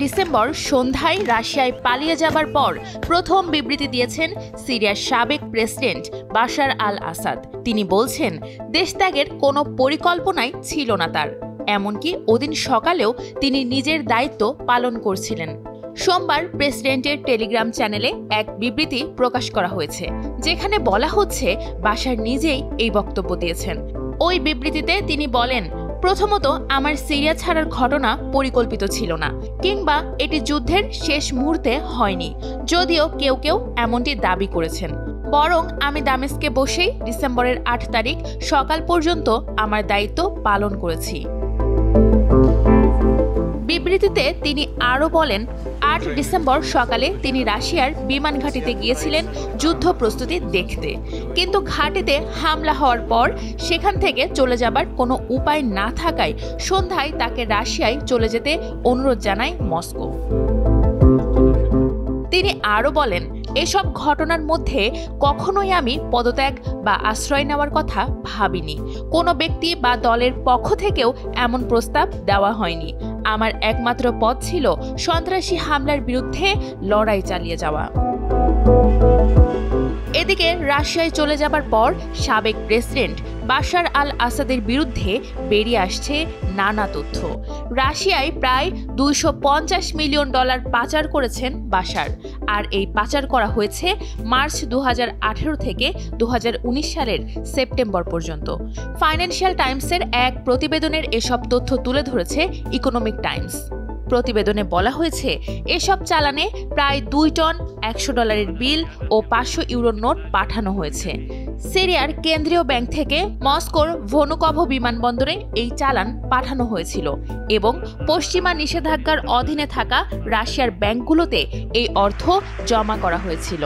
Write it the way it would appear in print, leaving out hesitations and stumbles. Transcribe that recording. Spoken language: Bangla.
ডিসেম্বর সন্ধ্যায় রাশিয়ায় পালিয়ে যাবার পর প্রথম বিবৃতি দিয়েছেন সিরিয়ার সাবেক প্রেসিডেন্ট বাশার আল আসাদ। তিনি বলছেন, দেশত্যাগের কোনো পরিকল্পনাই ছিল না তার, এমনকি ওদিন সকালেও তিনি নিজের দায়িত্ব পালন করছিলেন। সোমবার প্রেসিডেন্টের টেলিগ্রাম চ্যানেলে এক বিবৃতি প্রকাশ করা হয়েছে, যেখানে বলা হচ্ছে বাশার নিজেই এই বক্তব্য দিয়েছেন। ওই বিবৃতিতে তিনি বলেন, প্রথমত, আমার সিরিয়া ছাড়ার ঘটনা পরিকল্পিত ছিল না, কিংবা এটি যুদ্ধের শেষ মুহূর্তে হয়নি, যদিও কেউ কেউ এমনটি দাবি করেছেন। বরং আমি দামেস্কে বসেই ডিসেম্বরের ৮ তারিখ সকাল পর্যন্ত আমার দায়িত্ব পালন করেছি। বিবৃতিতে তিনি আরও বলেন, ৮ ডিসেম্বর সকালে তিনি রাশিয়ার বিমান ঘাঁটিতে গিয়েছিলেন যুদ্ধ প্রস্তুতি দেখতে, কিন্তু ঘাঁটিতে হামলা হওয়ার পর সেখান থেকে চলে যাবার কোনো উপায় না থাকায় সন্ধ্যায় তাকে রাশিয়ায় চলে যেতে অনুরোধ জানায় মস্কো। তিনি আরও বলেন, এসব ঘটনার মধ্যে কখনোই আমি পদত্যাগ বা আশ্রয় নেওয়ার কথা ভাবিনি। কোনো ব্যক্তি বা দলের পক্ষ থেকেও এমন প্রস্তাব দেওয়া হয়নি। আমার একমাত্র পথ ছিল সন্ত্রাসী হামলার বিরুদ্ধে লড়াই চালিয়ে যাওয়া। এদিকে রাশিয়ায় চলে যাবার পর সাবেক প্রেসিডেন্ট বাশার আল আসাদের বিরুদ্ধে বেরিয়ে আসছে নানা তথ্য। রাশিয়ায় প্রায় $250 মিলিয়ন পাচার করেছেন বাশার, আর এই পাচার করা হয়েছে মার্চ 2018 থেকে 2019 সালের সেপ্টেম্বর পর্যন্ত। ফাইন্যান্সিয়াল টাইমসের এক প্রতিবেদনের এসব তথ্য তুলে ধরেছে ইকোনমিক টাইমস। প্রতিবেদনে বলা হয়েছে, এসব চালানে প্রায় 2 টন $100 বিল ও 500 ইউরোর নোট পাঠানো হয়েছে। সিরিয়ার কেন্দ্রীয় ব্যাংক থেকে মস্কোর ভনুকভ বিমানবন্দরে এই চালান পাঠানো হয়েছিল এবং পশ্চিমা নিষেধাজ্ঞার অধীনে থাকা রাশিয়ার ব্যাংকগুলোতে এই অর্থ জমা করা হয়েছিল।